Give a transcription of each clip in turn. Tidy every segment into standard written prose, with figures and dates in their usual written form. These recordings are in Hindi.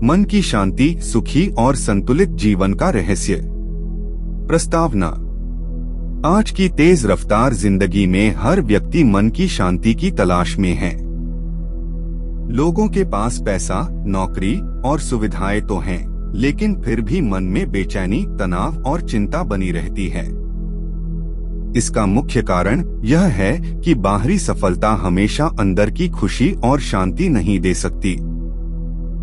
मन की शांति, सुखी और संतुलित जीवन का रहस्य। प्रस्तावना। आज की तेज रफ्तार जिंदगी में हर व्यक्ति मन की शांति की तलाश में है। लोगों के पास पैसा, नौकरी और सुविधाएं तो हैं, लेकिन फिर भी मन में बेचैनी, तनाव और चिंता बनी रहती है। इसका मुख्य कारण यह है कि बाहरी सफलता हमेशा अंदर की खुशी और शांति नहीं दे सकती।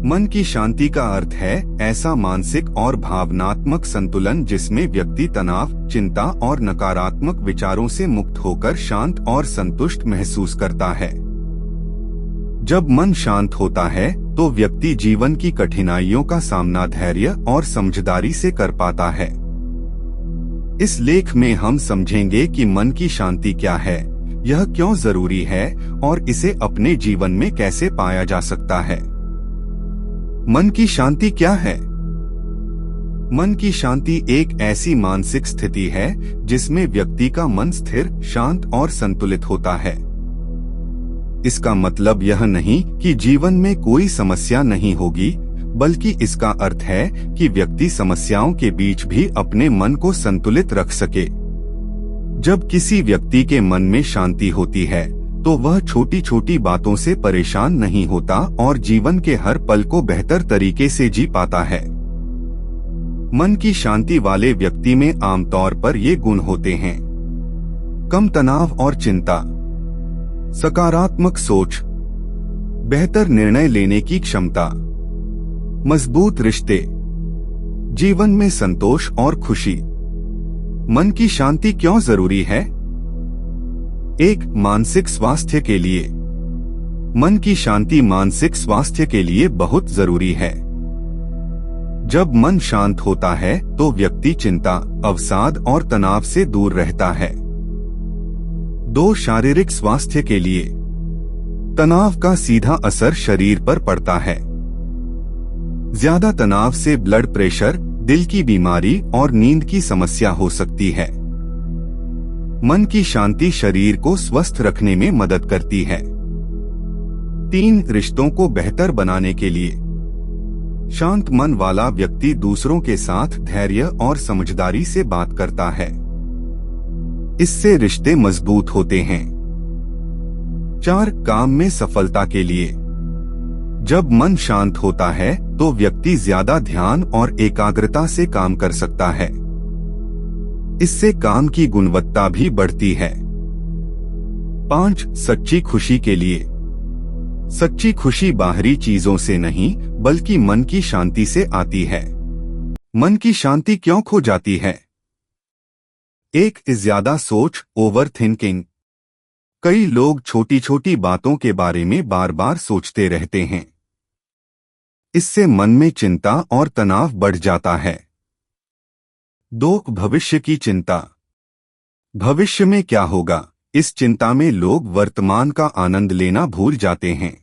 मन की शांति का अर्थ है ऐसा मानसिक और भावनात्मक संतुलन जिसमें व्यक्ति तनाव, चिंता और नकारात्मक विचारों से मुक्त होकर शांत और संतुष्ट महसूस करता है। जब मन शांत होता है तो व्यक्ति जीवन की कठिनाइयों का सामना धैर्य और समझदारी से कर पाता है। इस लेख में हम समझेंगे कि मन की शांति क्या है, यह क्यों जरूरी है और इसे अपने जीवन में कैसे पाया जा सकता है। मन की शांति क्या है? मन की शांति एक ऐसी मानसिक स्थिति है जिसमें व्यक्ति का मन स्थिर, शांत और संतुलित होता है। इसका मतलब यह नहीं कि जीवन में कोई समस्या नहीं होगी, बल्कि इसका अर्थ है कि व्यक्ति समस्याओं के बीच भी अपने मन को संतुलित रख सके। जब किसी व्यक्ति के मन में शांति होती है तो वह छोटी छोटी बातों से परेशान नहीं होता और जीवन के हर पल को बेहतर तरीके से जी पाता है। मन की शांति वाले व्यक्ति में आमतौर पर ये गुण होते हैं: कम तनाव और चिंता, सकारात्मक सोच, बेहतर निर्णय लेने की क्षमता, मजबूत रिश्ते, जीवन में संतोष और खुशी। मन की शांति क्यों जरूरी है? एक, मानसिक स्वास्थ्य के लिए। मन की शांति मानसिक स्वास्थ्य के लिए बहुत जरूरी है। जब मन शांत होता है तो व्यक्ति चिंता, अवसाद और तनाव से दूर रहता है। दो, शारीरिक स्वास्थ्य के लिए। तनाव का सीधा असर शरीर पर पड़ता है। ज्यादा तनाव से ब्लड प्रेशर, दिल की बीमारी और नींद की समस्या हो सकती है। मन की शांति शरीर को स्वस्थ रखने में मदद करती है। तीन, रिश्तों को बेहतर बनाने के लिए। शांत मन वाला व्यक्ति दूसरों के साथ धैर्य और समझदारी से बात करता है। इससे रिश्ते मजबूत होते हैं। चार, काम में सफलता के लिए। जब मन शांत होता है तो व्यक्ति ज्यादा ध्यान और एकाग्रता से काम कर सकता है। इससे काम की गुणवत्ता भी बढ़ती है। पांच, सच्ची खुशी के लिए। सच्ची खुशी बाहरी चीजों से नहीं बल्कि मन की शांति से आती है। मन की शांति क्यों खो जाती है? एक, ज्यादा सोच, ओवर थिंकिंग। कई लोग छोटी छोटी बातों के बारे में बार बार सोचते रहते हैं। इससे मन में चिंता और तनाव बढ़ जाता है। दो, भविष्य की चिंता। भविष्य में क्या होगा, इस चिंता में लोग वर्तमान का आनंद लेना भूल जाते हैं।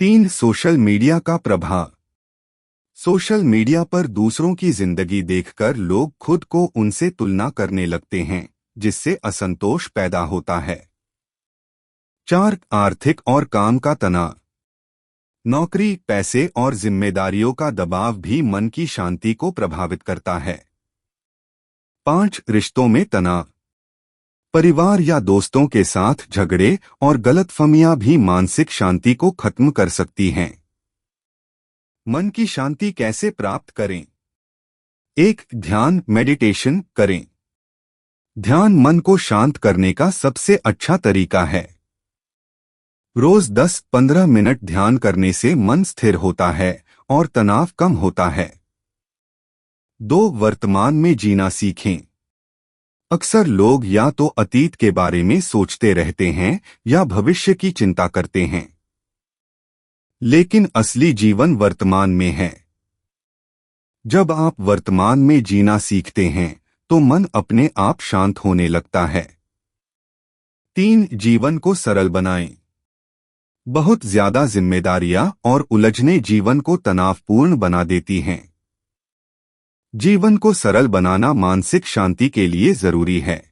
तीन, सोशल मीडिया का प्रभाव। सोशल मीडिया पर दूसरों की जिंदगी देखकर लोग खुद को उनसे तुलना करने लगते हैं, जिससे असंतोष पैदा होता है। चार, आर्थिक और काम का तनाव। नौकरी, पैसे और जिम्मेदारियों का दबाव भी मन की शांति को प्रभावित करता है। पांच, रिश्तों में तनाव। परिवार या दोस्तों के साथ झगड़े और गलतफहमियां भी मानसिक शांति को खत्म कर सकती हैं। मन की शांति कैसे प्राप्त करें? एक, ध्यान, मेडिटेशन करें। ध्यान मन को शांत करने का सबसे अच्छा तरीका है। रोज 10-15 मिनट ध्यान करने से मन स्थिर होता है और तनाव कम होता है। दो, वर्तमान में जीना सीखें। अक्सर लोग या तो अतीत के बारे में सोचते रहते हैं या भविष्य की चिंता करते हैं, लेकिन असली जीवन वर्तमान में है। जब आप वर्तमान में जीना सीखते हैं तो मन अपने आप शांत होने लगता है। तीन, जीवन को सरल बनाएं। बहुत ज्यादा जिम्मेदारियां और उलझने जीवन को तनावपूर्ण बना देती हैं। जीवन को सरल बनाना मानसिक शांति के लिए जरूरी है।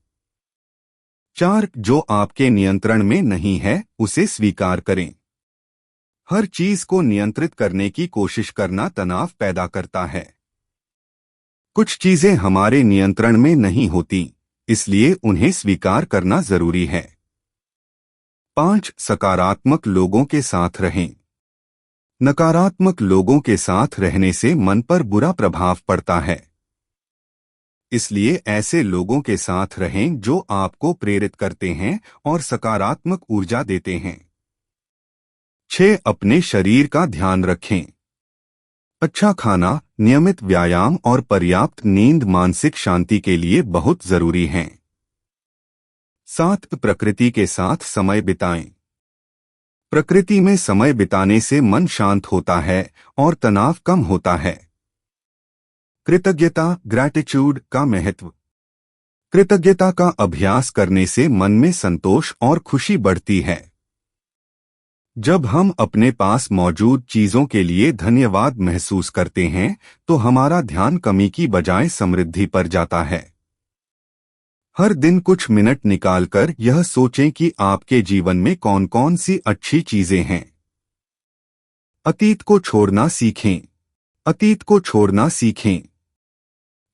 चार, जो आपके नियंत्रण में नहीं है उसे स्वीकार करें। हर चीज को नियंत्रित करने की कोशिश करना तनाव पैदा करता है। कुछ चीजें हमारे नियंत्रण में नहीं होती, इसलिए उन्हें स्वीकार करना जरूरी है। 5. सकारात्मक लोगों के साथ रहें। नकारात्मक लोगों के साथ रहने से मन पर बुरा प्रभाव पड़ता है, इसलिए ऐसे लोगों के साथ रहें जो आपको प्रेरित करते हैं और सकारात्मक ऊर्जा देते हैं। 6. अपने शरीर का ध्यान रखें। अच्छा खाना, नियमित व्यायाम और पर्याप्त नींद मानसिक शांति के लिए बहुत जरूरी हैं। 7. प्रकृति के साथ समय बिताएं। प्रकृति में समय बिताने से मन शांत होता है और तनाव कम होता है। कृतज्ञता, ग्रैटिट्यूड का महत्व। कृतज्ञता का अभ्यास करने से मन में संतोष और खुशी बढ़ती है। जब हम अपने पास मौजूद चीजों के लिए धन्यवाद महसूस करते हैं, तो हमारा ध्यान कमी की बजाय समृद्धि पर जाता है। हर दिन कुछ मिनट निकालकर यह सोचें कि आपके जीवन में कौन कौन सी अच्छी चीजें हैं। अतीत को छोड़ना सीखें। अतीत को छोड़ना सीखें।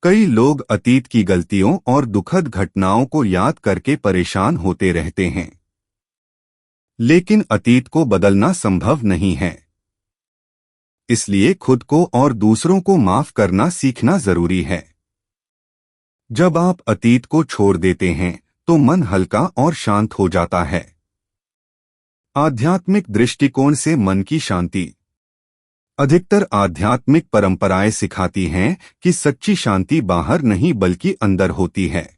कई लोग अतीत की गलतियों और दुखद घटनाओं को याद करके परेशान होते रहते हैं, लेकिन अतीत को बदलना संभव नहीं है। इसलिए खुद को और दूसरों को माफ करना सीखना जरूरी है। जब आप अतीत को छोड़ देते हैं, तो मन हल्का और शांत हो जाता है। आध्यात्मिक दृष्टिकोण से मन की शांति। अधिकतर आध्यात्मिक परंपराएं सिखाती हैं कि सच्ची शांति बाहर नहीं बल्कि अंदर होती है।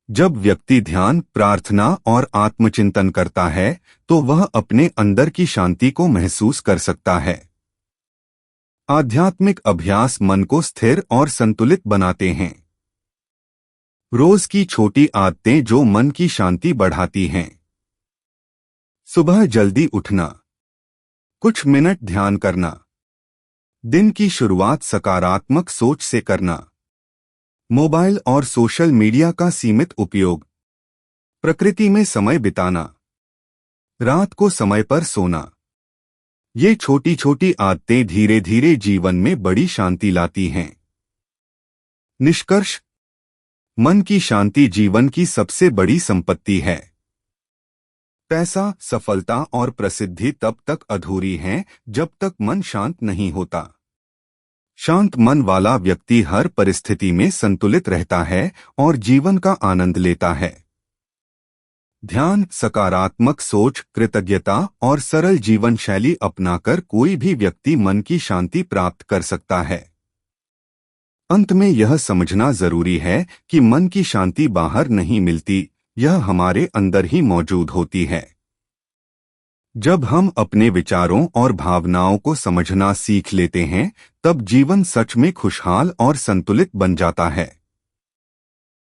जब व्यक्ति ध्यान, प्रार्थना और आत्मचिंतन करता है, तो वह अपने अंदर की शांति को महसूस कर सकता है। आध्यात्मिक अभ्यास मन को स्थिर और संतुलित बनाते हैं। रोज की छोटी आदतें जो मन की शांति बढ़ाती हैं। सुबह जल्दी उठना, कुछ मिनट ध्यान करना, दिन की शुरुआत सकारात्मक सोच से करना, मोबाइल और सोशल मीडिया का सीमित उपयोग, प्रकृति में समय बिताना, रात को समय पर सोना। ये छोटी छोटी आदतें धीरे धीरे जीवन में बड़ी शांति लाती हैं। निष्कर्ष, मन की शांति जीवन की सबसे बड़ी संपत्ति है। पैसा, सफलता और प्रसिद्धि तब तक अधूरी हैं जब तक मन शांत नहीं होता। शांत मन वाला व्यक्ति हर परिस्थिति में संतुलित रहता है और जीवन का आनंद लेता है। ध्यान, सकारात्मक सोच, कृतज्ञता और सरल जीवन शैली अपनाकर कोई भी व्यक्ति मन की शांति प्राप्त कर सकता है। अंत में यह समझना जरूरी है कि मन की शांति बाहर नहीं मिलती, यह हमारे अंदर ही मौजूद होती है। जब हम अपने विचारों और भावनाओं को समझना सीख लेते हैं, तब जीवन सच में खुशहाल और संतुलित बन जाता है।